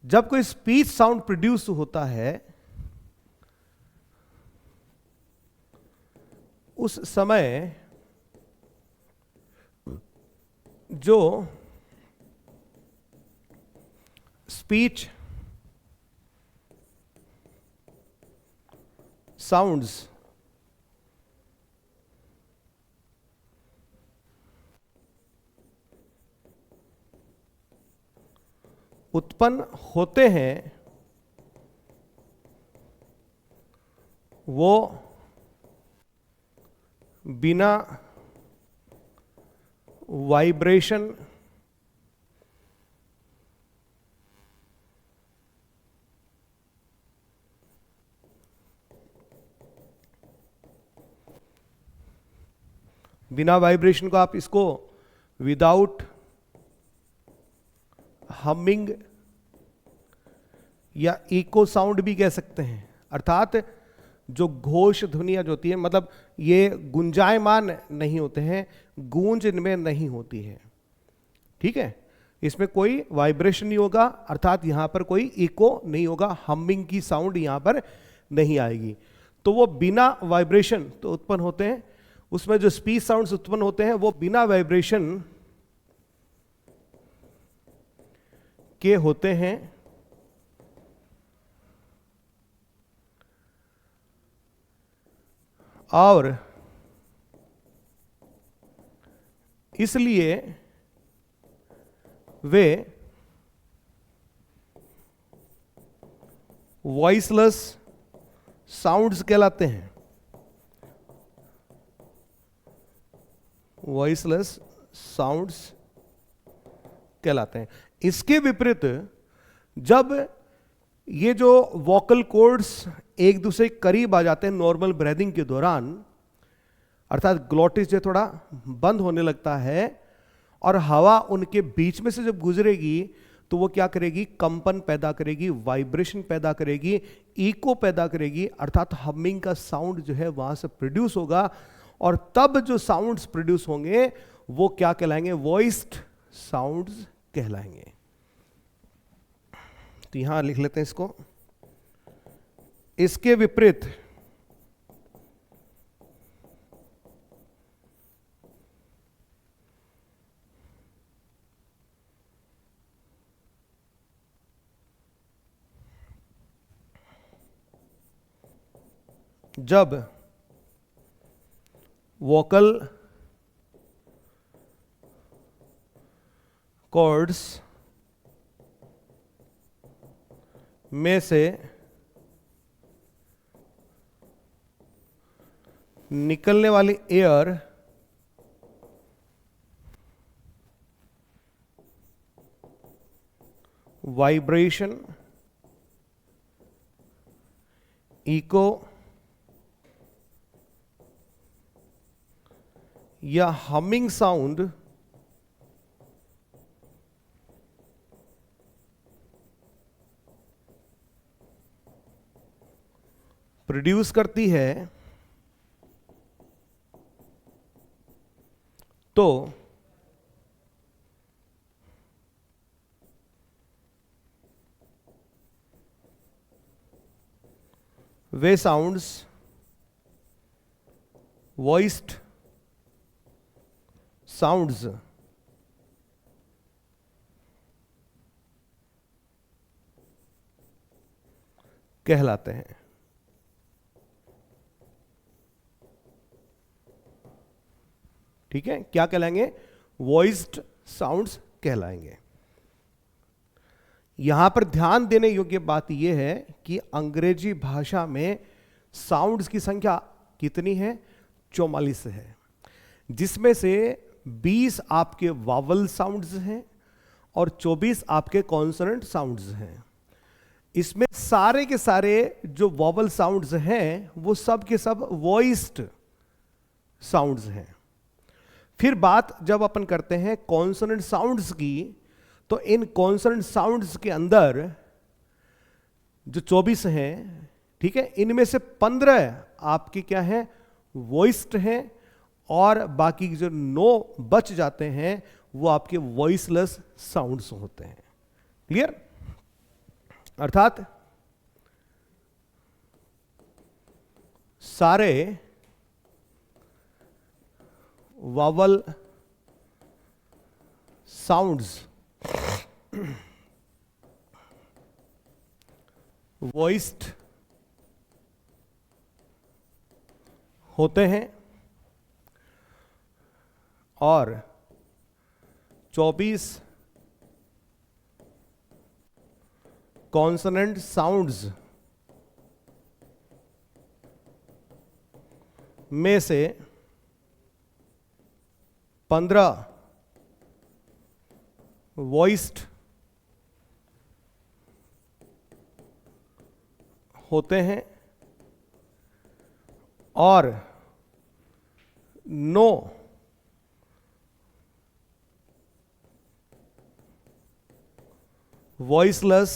जब कोई स्पीच साउंड प्रोड्यूस होता है, उस समय जो स्पीच साउंड्स उत्पन्न होते हैं, वो बिना वाइब्रेशन को आप इसको विदाउट हमिंग या इको साउंड भी कह सकते हैं। अर्थात जो घोष ध्वनियां जो होती है, मतलब ये गुंजायमान नहीं होते हैं, गूंज इनमें नहीं होती है, ठीक है, इसमें कोई वाइब्रेशन नहीं होगा, अर्थात यहां पर कोई इको नहीं होगा, हमिंग की साउंड यहां पर नहीं आएगी। तो वो बिना वाइब्रेशन तो उत्पन्न होते हैं, उसमें जो स्पीच साउंड्स उत्पन्न होते हैं वो बिना वाइब्रेशन के होते हैं, और इसलिए वे वॉइसलेस साउंड्स कहलाते हैं। वॉइसलेस साउंड्स कहलाते हैं। इसके विपरीत जब ये जो वोकल कॉर्ड्स एक दूसरे के करीब आ जाते हैं नॉर्मल ब्रीदिंग के दौरान, अर्थात ग्लोटिस जो थोड़ा बंद होने लगता है और हवा उनके बीच में से जब गुजरेगी तो वो क्या करेगी, कंपन पैदा करेगी, वाइब्रेशन पैदा करेगी, इको पैदा करेगी, अर्थात हमिंग का साउंड जो है वहां से प्रोड्यूस होगा। और तब जो साउंड्स प्रोड्यूस होंगे वो क्या कहलाएंगे, वॉइस्ड साउंड्स कहलाएंगे। तो यहां लिख लेते हैं इसको। इसके विपरीत जब वोकल कॉर्ड्स में से निकलने वाली एयर वाइब्रेशन, इको या हमिंग साउंड प्रोड्यूस करती है, तो वे साउंड्स वॉइस्ड साउंड्स कहलाते हैं। ठीक है, क्या कहलाएंगे? वॉइस्ड साउंड्स कहलाएंगे। यहां पर ध्यान देने योग्य बात यह है कि अंग्रेजी भाषा में साउंड्स की संख्या कितनी है? 44 है, जिसमें से 20 आपके वावल साउंड्स हैं और 24 आपके कॉन्सोनेंट साउंड्स हैं। इसमें सारे के सारे जो वॉवल साउंड्स हैं वो सब के सब वॉइस्ड साउंड्स हैं। फिर बात जब अपन करते हैं कॉन्सोनेंट साउंड्स की, तो इन कॉन्सोनेंट साउंड्स के अंदर जो 24 हैं, ठीक है, इनमें से 15 आपके क्या हैं? वॉइस्ड हैं, और बाकी जो 9 बच जाते हैं वो आपके वॉइसलेस साउंड्स होते हैं। क्लियर? अर्थात सारे वावल साउंड्स वॉइस्ड होते हैं और 24 कॉन्सोनेंट साउंड्स में से 15 वॉइस्ड होते हैं और 9 वॉइसलेस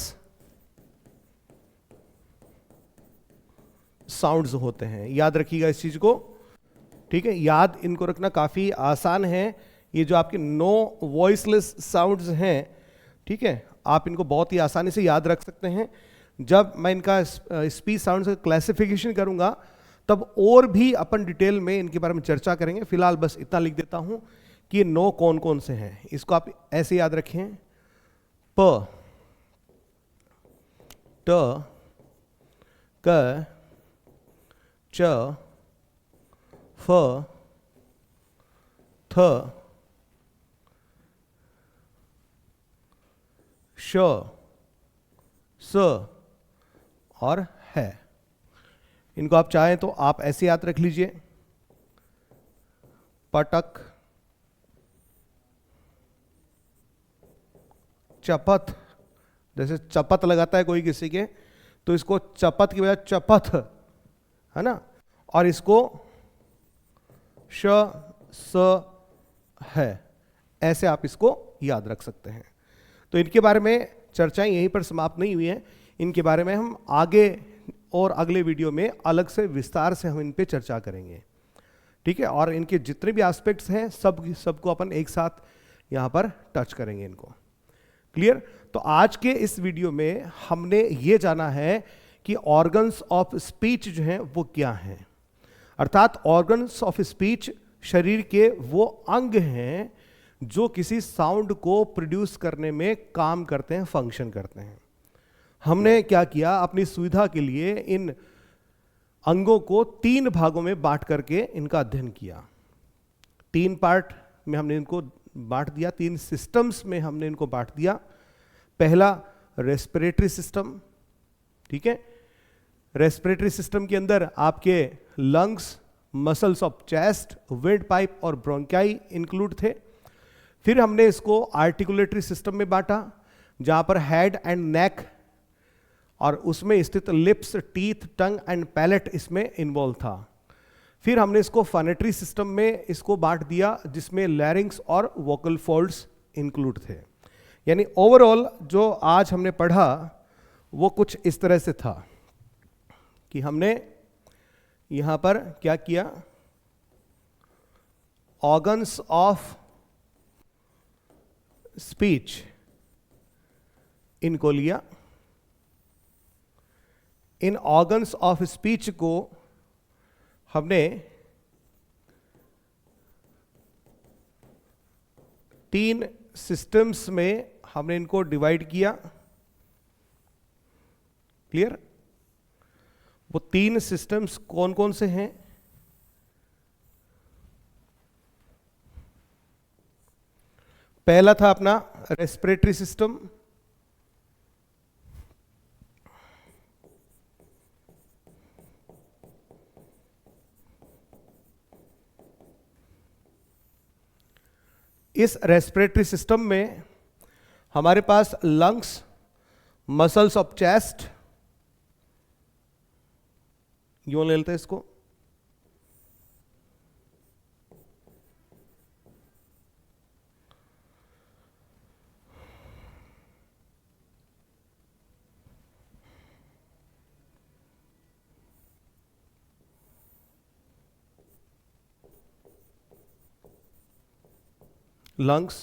साउंड्स होते हैं। याद रखिएगा इस चीज को, ठीक है, याद इनको रखना काफी आसान है। ये जो आपके 9 वॉइसलेस साउंड्स हैं, ठीक है, आप इनको बहुत ही आसानी से याद रख सकते हैं। जब मैं इनका स्पीच साउंड का क्लासिफिकेशन करूंगा तब और भी अपन डिटेल में इनके बारे में चर्चा करेंगे। फिलहाल बस इतना लिख देता हूं कि ये 9 कौन कौन से हैं, इसको आप ऐसे याद रखें। प, ट, क, च, फ, थ, श, स और है। इनको आप चाहें तो आप ऐसे याद रख लीजिए। पटक, चपथ, जैसे चपत लगाता है कोई किसी के, तो इसको चपत की बजाय चपथ, है ना, और इसको श, स है, ऐसे आप इसको याद रख सकते हैं। तो इनके बारे में चर्चाएं यहीं पर समाप्त नहीं हुई हैं, इनके बारे में हम आगे और अगले वीडियो में अलग से विस्तार से हम इन पे चर्चा करेंगे। ठीक है, और इनके जितने भी एस्पेक्ट्स हैं सबको अपन एक साथ यहाँ पर टच करेंगे इनको। क्लियर? तो आज के इस वीडियो में हमने ये जाना है कि ऑर्गन्स ऑफ स्पीच जो हैं वो क्या हैं। अर्थात ऑर्गन्स ऑफ स्पीच शरीर के वो अंग हैं जो किसी साउंड को प्रोड्यूस करने में काम करते हैं, फंक्शन करते हैं। हमने क्या किया, अपनी सुविधा के लिए इन अंगों को 3 भागों में बांट करके इनका अध्ययन किया। 3 पार्ट में हमने इनको बांट दिया, 3 सिस्टम्स में हमने इनको बांट दिया। पहला रेस्पिरेटरी सिस्टम, ठीक है, रेस्पिरेटरी सिस्टम के अंदर आपके lungs, muscles of chest, wind pipe और ब्रोंकाई इंक्लूड थे। फिर हमने इसको आर्टिकुलेटरी सिस्टम में बांटा, जहां पर हेड एंड नेक और उसमें स्थित lips, teeth, tongue and palate इसमें इन्वॉल्व था। फिर हमने इसको फोनेटरी सिस्टम में इसको बांट दिया, जिसमें लैरिंग्स और वोकल फोल्ड्स इंक्लूड थे। यानी ओवरऑल जो आज हमने पढ़ा वो कुछ इस तरह से था कि हमने यहां पर क्या किया, ऑर्गन्स ऑफ स्पीच इनको लिया, इन ऑर्गन्स ऑफ स्पीच को हमने 3 सिस्टम्स में हमने इनको डिवाइड किया। क्लियर? वो 3 सिस्टम्स कौन कौन से हैं? पहला था अपना रेस्पिरेटरी सिस्टम, इस रेस्पिरेटरी सिस्टम में हमारे पास लंग्स, मसल्स ऑफ चेस्ट, यूं ले लेते हैं इसको, लंग्स,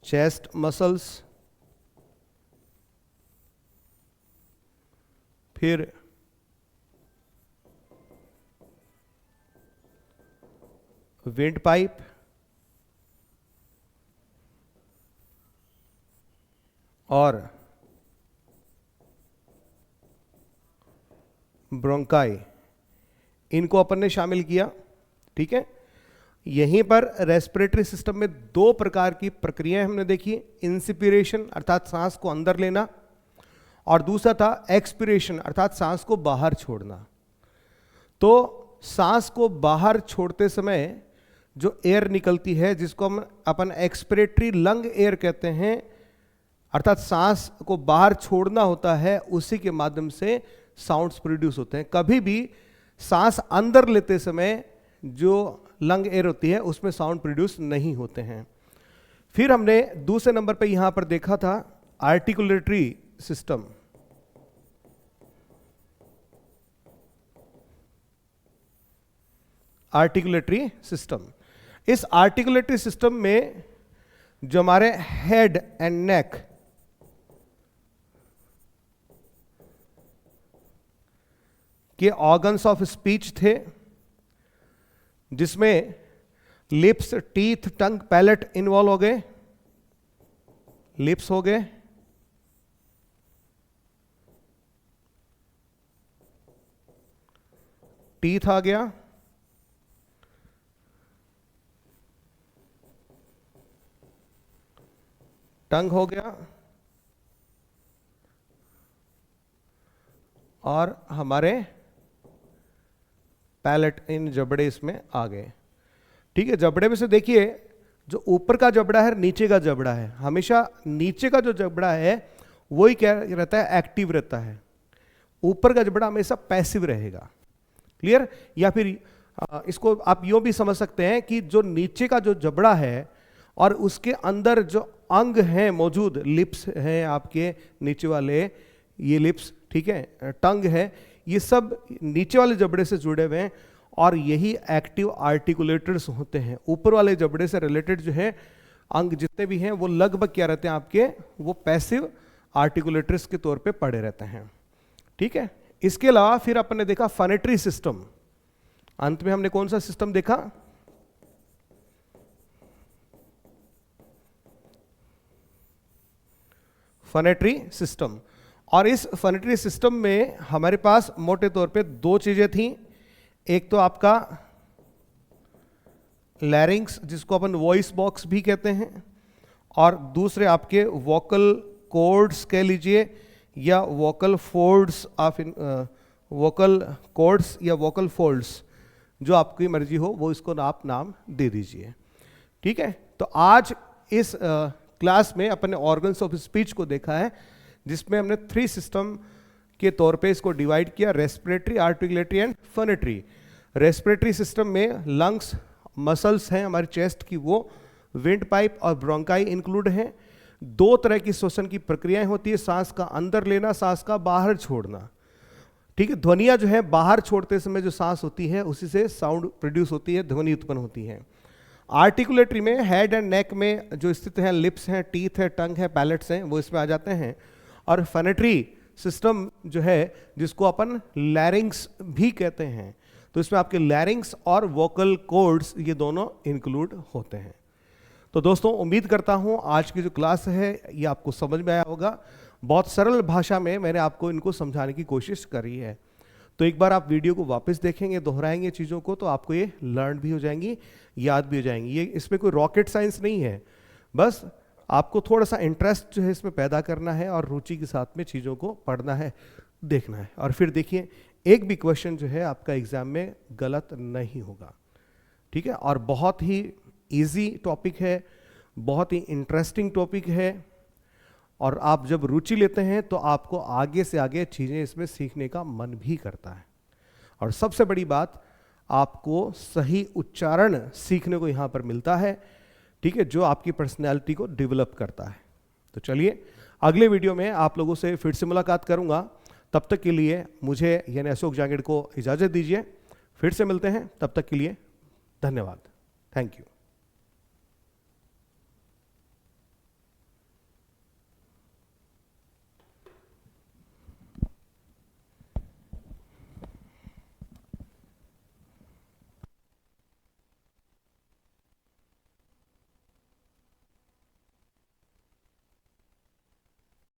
चेस्ट मसल्स, फिर विंड पाइप, और ब्रोंकाई, इनको अपन ने शामिल किया। ठीक है, यहीं पर रेस्पिरेटरी सिस्टम में 2 प्रकार की प्रक्रियाएं हमने देखी, इंस्पिरेशन अर्थात सांस को अंदर लेना, और दूसरा था एक्सपिरेशन अर्थात सांस को बाहर छोड़ना। तो सांस को बाहर छोड़ते समय जो एयर निकलती है, जिसको हम अपन एक्सपिरेटरी लंग एयर कहते हैं, अर्थात सांस को बाहर छोड़ना होता है, उसी के माध्यम से साउंड्स प्रोड्यूस होते हैं। कभी भी सांस अंदर लेते समय जो लंग एयर होती है उसमें साउंड प्रोड्यूस नहीं होते हैं। फिर हमने दूसरे नंबर पे यहां पर देखा था आर्टिकुलेटरी सिस्टम। आर्टिकुलेटरी सिस्टम, इस आर्टिकुलेटरी सिस्टम में जो हमारे हेड एंड नेक के ऑर्गन्स ऑफ स्पीच थे, जिसमें लिप्स, टीथ, टंग, पैलेट इन्वॉल्व हो गए। लिप्स हो गए, टीथ आ गया, टंग हो गया, और हमारे पैलेट, इन जबड़े इसमें आ गए। ठीक है, जबड़े में से देखिए जो ऊपर का जबड़ा है, नीचे का जबड़ा है, हमेशा नीचे का जो जबड़ा है वही क्या रहता है, एक्टिव रहता है। ऊपर का जबड़ा हमेशा पैसिव रहेगा। क्लियर? या फिर इसको आप यूं भी समझ सकते हैं कि जो नीचे का जो जबड़ा है और उसके अंदर जो अंग हैं मौजूद, लिप्स हैं आपके नीचे वाले, ये लिप्स, ठीक है, टंग है, ये सब नीचे वाले जबड़े से जुड़े हुए हैं और यही एक्टिव आर्टिकुलेटर्स होते हैं। ऊपर वाले जबड़े से रिलेटेड जो है अंग जितने भी हैं वो लगभग क्या रहते हैं आपके, वो पैसिव आर्टिकुलेटर्स के तौर पे पड़े रहते हैं। ठीक है, इसके अलावा फिर अपन ने देखा फनेटरी सिस्टम। अंत में हमने कौन सा सिस्टम देखा? फनेटरी सिस्टम। और इस फनेटरी सिस्टम में हमारे पास मोटे तौर पे 2 चीजें थी। एक तो आपका लैरिंग्स, जिसको अपन वॉइस बॉक्स भी कहते हैं, और दूसरे आपके वोकल कॉर्ड्स कह लीजिए, या वोकल फोल्ड्स, आप वोकल कॉर्ड्स या वोकल फोल्ड्स, जो आपकी मर्जी हो वो इसको आप नाम दे दीजिए। ठीक है, तो आज इस क्लास में अपन ने ऑर्गन्स ऑफ स्पीच को देखा है, जिसमें हमने 3 सिस्टम के तौर पे इसको डिवाइड किया, respiratory, articulatory and फनेटरी। Respiratory system में लंग्स, मसल्स हैं हमारी चेस्ट की, वो विंड पाइप और ब्रोंकाई इंक्लूड हैं। 2 तरह की श्वसन की प्रक्रियाएं होती है, सांस का अंदर लेना, सांस का बाहर छोड़ना। ठीक है, ध्वनियां जो है बाहर छोड़ते समय जो सांस होती है उसी से साउंड प्रोड्यूस होती है, ध्वनि उत्पन्न होती है। आर्टिकुलेटरी में हेड एंड नेक में जो स्थित हैं, लिप्स हैं, टीथ है, टंग है, पैलेट्स हैं, वो इसमें आ जाते हैं। और फेनेटरी सिस्टम जो है, जिसको अपन लैरिंग्स भी कहते हैं, तो इसमें आपके लैरिंग्स और वोकल कॉर्ड्स ये दोनों इंक्लूड होते हैं। तो दोस्तों, उम्मीद करता हूं आज की जो क्लास है ये आपको समझ में आया होगा। बहुत सरल भाषा में मैंने आपको इनको समझाने की कोशिश करी है। तो एक बार आप वीडियो को वापस देखेंगे, दोहराएंगे चीज़ों को, तो आपको ये लर्न भी हो जाएंगी, याद भी हो जाएंगी। ये इसमें कोई रॉकेट साइंस नहीं है, बस आपको थोड़ा सा इंटरेस्ट जो है इसमें पैदा करना है और रुचि के साथ में चीज़ों को पढ़ना है, देखना है। और फिर देखिए, एक भी क्वेश्चन जो है आपका एग्जाम में गलत नहीं होगा, ठीक है। और बहुत ही इजी टॉपिक है, बहुत ही इंटरेस्टिंग टॉपिक है, और आप जब रुचि लेते हैं तो आपको आगे से आगे चीज़ें इसमें सीखने का मन भी करता है। और सबसे बड़ी बात, आपको सही उच्चारण सीखने को यहाँ पर मिलता है, ठीक है, जो आपकी पर्सनैलिटी को डेवलप करता है। तो चलिए, अगले वीडियो में आप लोगों से फिर से मुलाकात करूँगा। तब तक के लिए मुझे यानी अशोक जांगिड़ को इजाज़त दीजिए। फिर से मिलते हैं, तब तक के लिए धन्यवाद। Thank you.